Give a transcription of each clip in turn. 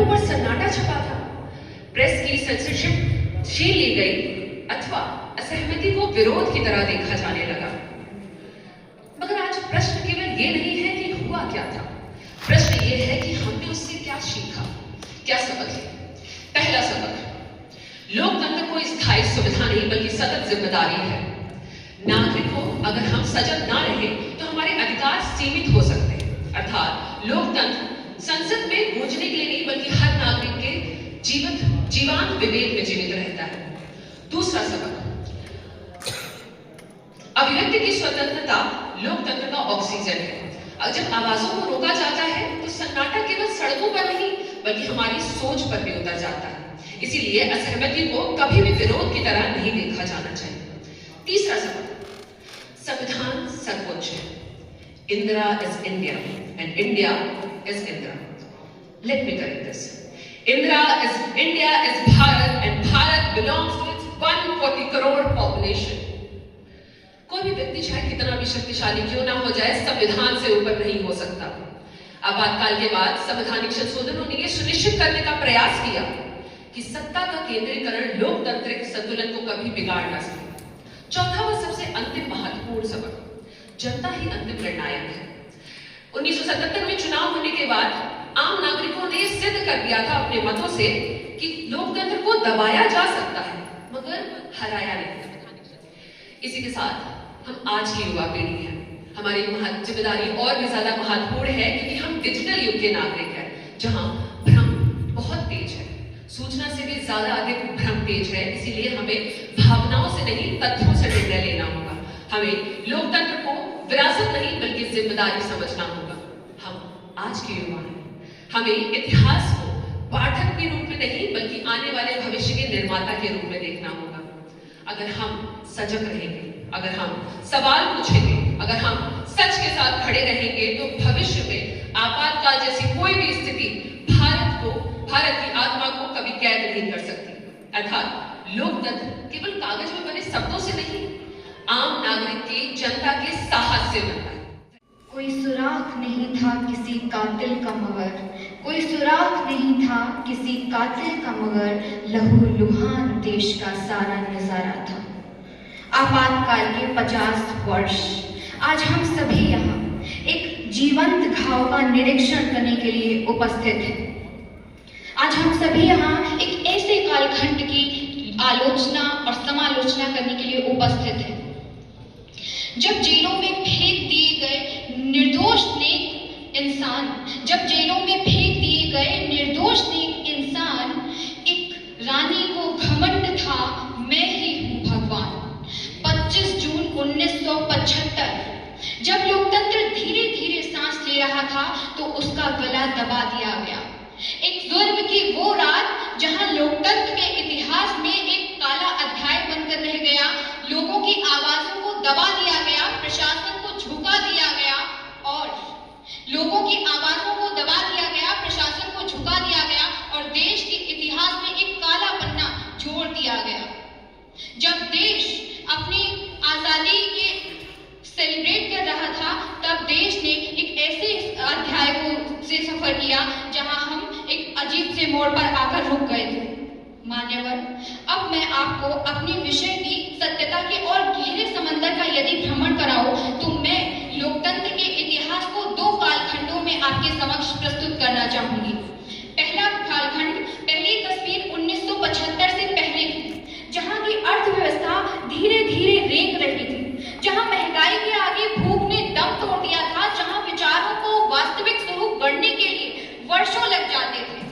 सड़कों पर सन्नाटा छपा था, प्रेस की सेंसरशिप छीन ली गई अथवा असहमति को विरोध की तरह देखा जाने लगा। मगर आज प्रश्न केवल ये नहीं है कि हुआ क्या था, प्रश्न ये है कि हमने उससे क्या सीखा, क्या सबक लिया। पहला सबक, लोकतंत्र कोई स्थायी सुविधा नहीं बल्कि सतत जिम्मेदारी है। नागरिक हो अगर हम सजग ना रहे तो हमारे अधिकार सीमित हो सकते हैं। अर्थात लोकतंत्र संसद में गूंजने के लिए नहीं बल्कि हर नागरिक के जीवांत विवेक में जीवित रहता है। दूसरा सबक, अभिव्यक्ति की स्वतंत्रता लोकतंत्र का ऑक्सीजन है। जब आवाजों को रोका जाता है तो सन्नाटा केवल सड़कों पर नहीं बल्कि हमारी सोच पर भी उतर जाता है। इसीलिए असहमति को कभी भी विरोध की तरह नहीं देखा जाना चाहिए। तीसरा सबक, संविधान सर्वोच्च है। Indira is India and India is Indira. Let me correct this. Indira is India is Bharat and Bharat belongs to its 140 crore population. कोई भी व्यक्ति चाहे कितना भी शक्तिशाली क्यों ना हो जाए, संविधान से ऊपर नहीं हो सकता। आपातकाल के बाद संवैधानिक संशोधनों ने यह सुनिश्चित करने का प्रयास किया कि सत्ता का केंद्रीकरण लोकतांत्रिक संतुलन को कभी बिगाड़ ना सके। चौथा व सबसे अंतिम महत्वपूर्ण सबक, जनता ही अंतिम निर्णायक है। 1977 में चुनाव होने के बाद आम नागरिकों ने सिद्ध कर दिया था अपने मतों से कि लोकतंत्र को दबाया जा सकता है मगर हराया नहीं। इसी के साथ हम आज की युवा पीढ़ी है, हमारी जिम्मेदारी और भी ज्यादा महत्वपूर्ण है क्योंकि हम डिजिटल युग के नागरिक हैं जहां भ्रम बहुत तेज है, सूचना से भी ज्यादा अधिक भ्रम तेज है। इसीलिए हमें भावनाओं से नहीं तथ्यों से निर्णय लेना होगा। हमें लोकतंत्र को विरासत नहीं बल्कि जिम्मेदारी समझना होगा। हम आज के युवा हैं, हमें इतिहास को पाठक के रूप में नहीं बल्कि आने वाले भविष्य के निर्माता के रूप में देखना होगा। अगर हम सजग रहेंगे, अगर हम सवाल पूछेंगे, अगर हम सच के साथ खड़े रहेंगे तो भविष्य में आपातकाल जैसी कोई भी स्थिति भारत की आत्मा को कभी कैद नहीं कर सकती। अर्थात लोकतंत्र केवल कागज में बने शब्दों से नहीं, आम नागरिक की, जनता के साहस से बनता है। कोई सुराग नहीं था किसी कातिल का मगर, कोई सुराग नहीं था किसी कातिल का मगर, लहू लुहान देश का सारा नजारा था। आपातकाल के 50 वर्ष, आज हम सभी यहाँ एक जीवंत घाव का निरीक्षण करने के लिए उपस्थित हैं। आज हम सभी यहाँ एक ऐसे कालखंड की आलोचना और समालोचना करने के लिए उपस्थित हैं जब जेलों में फेंक दिए गए निर्दोष नेक इंसान, जब जेलों में फेंक दिए गए निर्दोष नेक इंसान, एक रानी को घमंड था मैं ही हूं भगवान। 25 जून 1975 जब लोकतंत्र धीरे धीरे सांस ले रहा था तो उसका गला दबा दिया गया। एक जुर्म की वो रात जहां लोकतंत्र के इतिहास में एक काला अध्याय बनकर रह गया, लोगों की आवाजों को दबा दिया गया, प्रशासन को झुका दिया गया और लोगों की आवाजों को दबा दिया गया, प्रशासन को झुका दिया गया और देश के इतिहास में एक काला पन्ना जोड़ दिया गया। जब देश अपनी आजादी के सेलिब्रेट कर रहा था तब देश ने एक ऐसे अध्याय से सफर किया जहां हम एक अजीब से मोड़ पर आकर रुक गए थे। मान्यवर, अब मैं आपको अपने विषय की सत्यता के और गहरे समंदर का यदि भ्रमण कराऊं तो मैं लोकतंत्र के इतिहास को 2 कालखंडों में आपके समक्ष प्रस्तुत करना चाहूंगी। पहला कालखंड, पहली तस्वीर 1975 से पहले की, जहां की अर्थव्यवस्था धीरे धीरे रेंग रही थी, जहां महंगाई के आगे भूख ने दम तोड़ दिया था, जहां विचारों को वास्तविक स्वरूप गढ़ने के लिए वर्षों लग जाते थे,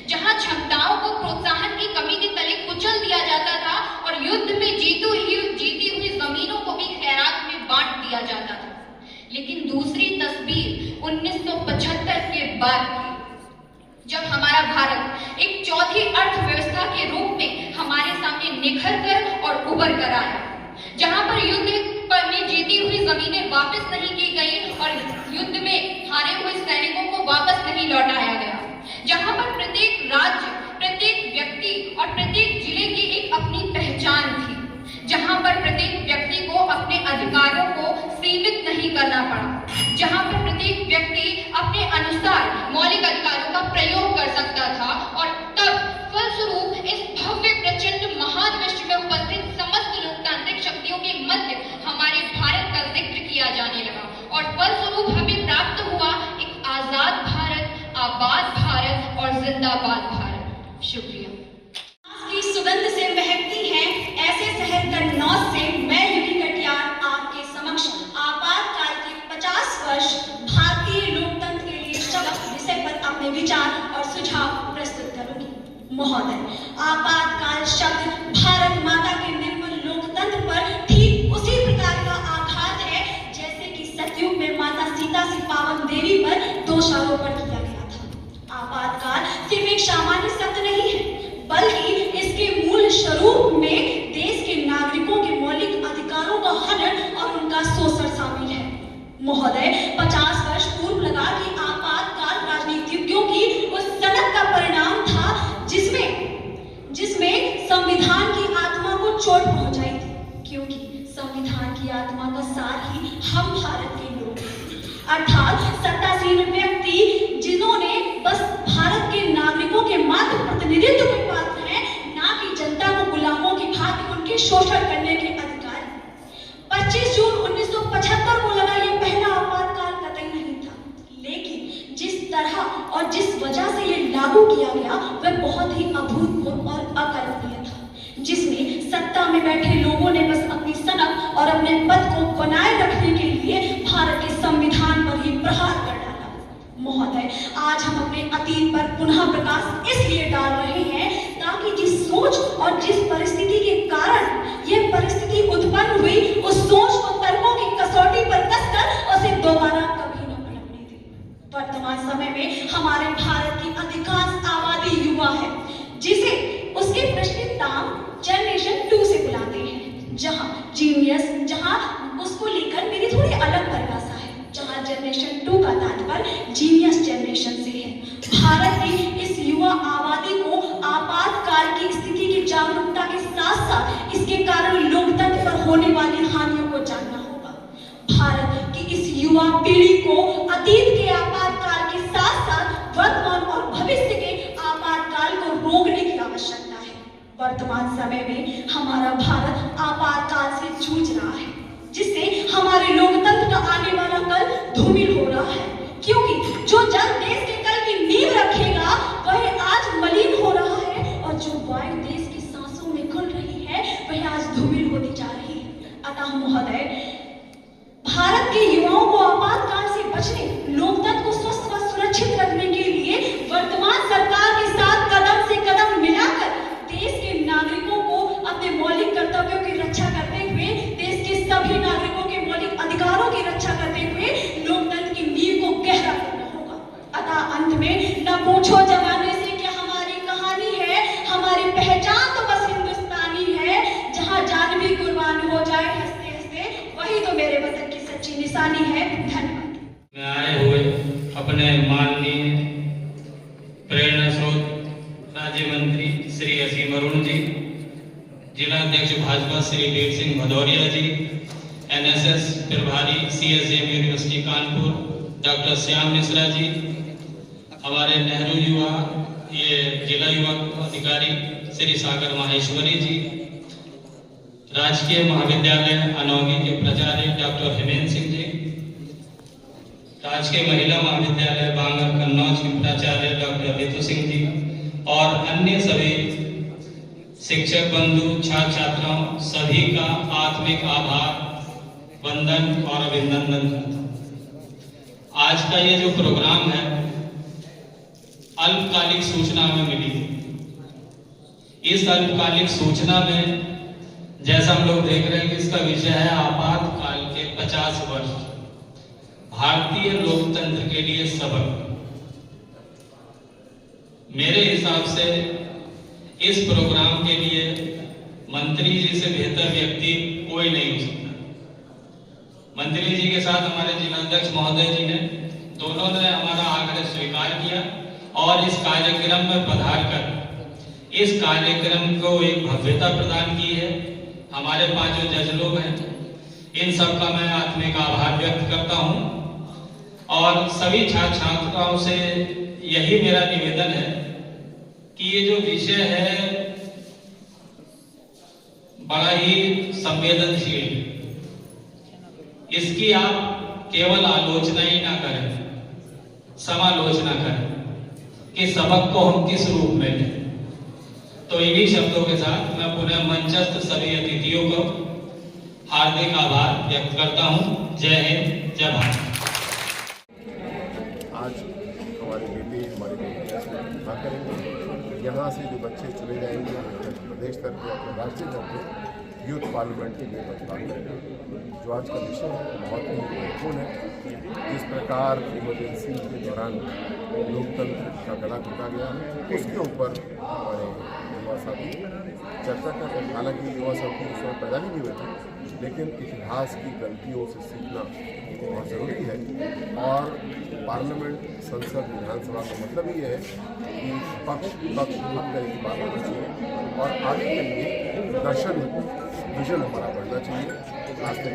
जहां क्षमताओं को प्रोत्साहन की कमी के तले कुचल दिया जाता था और युद्ध में जीती हुई जमीनों को भी खैरात में बांट दिया जाता था। लेकिन दूसरी तस्वीर 1975 के बाद की, जब हमारा भारत एक चौथी अर्थव्यवस्था के रूप में हमारे सामने निखर कर और उभर कर आया, जहां पर युद्ध में जीती हुई जमीनें वापस नहीं की गई और युद्ध में हारे हुए सैनिकों को वापस नहीं लौटाया गया, जहां पर प्रत्येक राज्य, प्रत्येक व्यक्ति और प्रत्येक जिले की एक अपनी पहचान थी, जहां पर प्रत्येक व्यक्ति को अपने अधिकारों को सीमित नहीं करना पड़ा, जहां पर प्रत्येक व्यक्ति अपने अनुसार मौलिक अधिकारों का प्रयोग कर सकता था जिंदाबाद भारत। शुक्रिया। की सुगंध से महकती है ऐसे शहर कन्नौज से मैं यूवी कटियार आपके समक्ष आपातकाल के 50 वर्ष भारतीय लोकतंत्र के लिए शपथ विषय पर अपने विचार और सुझाव प्रस्तुत करूंगी। महोदय, आपातकाल शब्द भारत माता के निर्मल लोकतंत्र पर ठीक उसी प्रकार का आघात है जैसे कि सतयुग में माता सीता से पावन देवी पर दोषारोपण किया गया था। आपातकाल सिर्फ एक सामान्य शब्द नहीं है, बल्कि इसके मूल स्वरूप में देश के नागरिकों के मौलिक अधिकारों का हनन और उनका शोषण शामिल है। महोदय, 50 वर्ष पूर्व लगा कि आपातकाल राजनीतिज्ञों की उस सनक का परिणाम था जिसमें संविधान की आत्मा को चोट पहुंचाई थी, क्योंकि संविधान की आत्मा का सार ही हम भारत के लोग हैं, अर्थात सत्तासीन व्यक्ति जिन्होंने बस भारत के नागरिकों के मात्र प्रतिनिधित्व के पात्र हैं, ना कि जनता को गुलामों की भांति उनके शोषण करने के अधिकारी। 25 जून 1975 को लगा यह पहला आपातकाल कतई नहीं था, लेकिन जिस तरह और जिस वजह से यह लागू किया गया वह बहुत ही अभूतपूर्व और अकल्पनीय था, जिसमें सत्ता में बैठे लोगों ने बस अपनी सनक और अपने पद को बनाए रखने के लिए भारत के संविधान पर ही प्रहार कर डाला। महोदय, आज हम अपने अतीत पर पुनः प्रकाश इसलिए डाल रहे हैं ताकि जिस सोच और जिस परिस्थिति के कारण यह परिस्थिति उत्पन्न हुई, उस सोच को तर्कों की कसौटी पर कसकर उसे दोबारा कभी न पलटने दें। वर्तमान समय में हमारे भारत की अधिकांश आबादी युवा है, जिसे उसके प्रचलित नाम जनरेशन 2 से बुलाते हैं, जहां उसको लेकर मेरी थोड़ी अलग परिभाषा है, जहां जनरेशन 2 का तात्पर्य जीनियस जनरेशन से है। भारत की इस युवा आबादी को आपातकाल की स्थिति की जागरूकता के साथ साथ इसके कारण लोकतंत्र पर होने वाली हानियों को जानना होगा। भारत की इस युवा पीढ़ी को अतीत के आपातकाल के साथ साथ वर्तमान और भविष्य के आपातकाल को रोकने की आवश्यकता है। वर्तमान समय में हमारा भारत आपातकाल से जूझ रहा है, जिससे हमारे लोकतंत्र का आने वाला कल धूमिल हो रहा है, क्योंकि जो जन देश के कल की नींव रखेगा वह आज मलिन हो रहा है, और जो वायु देश की सांसों में घुल रही है वह आज धूमिल होती जा रही है। अतः महोदय, भारत के युवाओं को आपातकाल से बचने, लोकतंत्र को स्वस्थ व सुरक्षित रखने के लिए वर्तमान सरकार के साथ कदम से कदम मिलाकर देश के नागरिकों को अपने मौलिक कर्तव्यों की रक्षा करते हुए, देश के सभी नागरिकों के मौलिक अधिकारों की रक्षा करते हुए लोकतंत्र की नींव को गहरा करना होगा। अतः अंत में न पूछो जमाने से क्या हमारी कहानी है, हमारी पहचान तो बस हिंदुस्तानी है, जहां जान भी कुर्बान हो जाए हंसते हंसते, वही तो मेरे वतन की सच्ची निशानी है। धन्यवाद। में आए हुए अपने माननीय प्रेरणा स्रोत राज्य मंत्री श्री असीम अरुण जी, जिला अध्यक्ष भाजपा श्री वीर सिंह भदौरिया जी, एनएसएस प्रभारी CSM university Kanpur doctor Shyam Mishra ji, हमारे नेहरू युवा जिला युवा अधिकारी श्री सागर माहेश्वरी जी, राजकीय महाविद्यालय अनौगी के प्राचार्य डॉक्टर हेमेंद्र सिंह जी, राजकीय महिला महाविद्यालय बांगर कन्नौज के प्राचार्य डॉक्टर रितु सिंह जी और अन्य सभी शिक्षक बंधु, छात्र छात्राओं सभी का आत्मिक आभार, वंदन और अभिनंदन करता हूं। आज का ये जो प्रोग्राम है अल्पकालिक सूचना में मिली है। इस अल्पकालिक सूचना में जैसा हम लोग देख रहे हैं कि इसका विषय है आपातकाल के 50 वर्ष भारतीय लोकतंत्र के लिए सबक। मेरे हिसाब से इस प्रोग्राम के लिए मंत्री जी से बेहतर व्यक्ति कोई नहीं हो सकता। मंत्री जी के साथ हमारे जिलाध्यक्ष महोदय जी ने दोनों ने हमारा आग्रह स्वीकार किया और इस कार्यक्रम में पधार कर इस कार्यक्रम को एक भव्यता प्रदान की है। हमारे 5 जो जज लोग हैं, इन सब का मैं आत्मिक आभार व्यक्त करता हूं और सभी छात्र छात्राओं से यही मेरा निवेदन है कि ये जो विषय है बड़ा ही संवेदनशील, इसकी आप केवल आलोचना ही ना करें, समालोचना करें। कि सबक को हम किस रूप में लें। तो इन्हीं शब्दों के साथ मैं पुनः मंचस्थ सभी अतिथियों को हार्दिक आभार व्यक्त करता हूं। जय हिंद, जय भारत। आज हमारी बेटी हमारी बेटियाँ प्रतिभा करेंगे। यहाँ से जो बच्चे चुने जाएंगे प्रदेश स्तर पे अपने राष्ट्रीय स्तर पे यूथ पार्लियामेंट के लिए प्रतिभा करेंगे। जो आज का विषय है बहुत ही महत्वपूर्ण है। जिस प्रकार इमरजेंसी के दौरान लोकतंत्र का गला घोटा गया है उसके ऊपर हमारे युवा साथी चर्चा कर रहे हैं। हालांकि युवा साथी उस समय पैदा नहीं हुए थे, लेकिन इतिहास की गलतियों से सीखना बहुत ज़रूरी है। और पार्लियामेंट, संसद, विधानसभा का मतलब ये है कि पक्ष विपक्ष हर तरह की बात होनी चाहिए और आगे के लिए दर्शन विजन हमारा बढ़ना चाहिए, रास्ते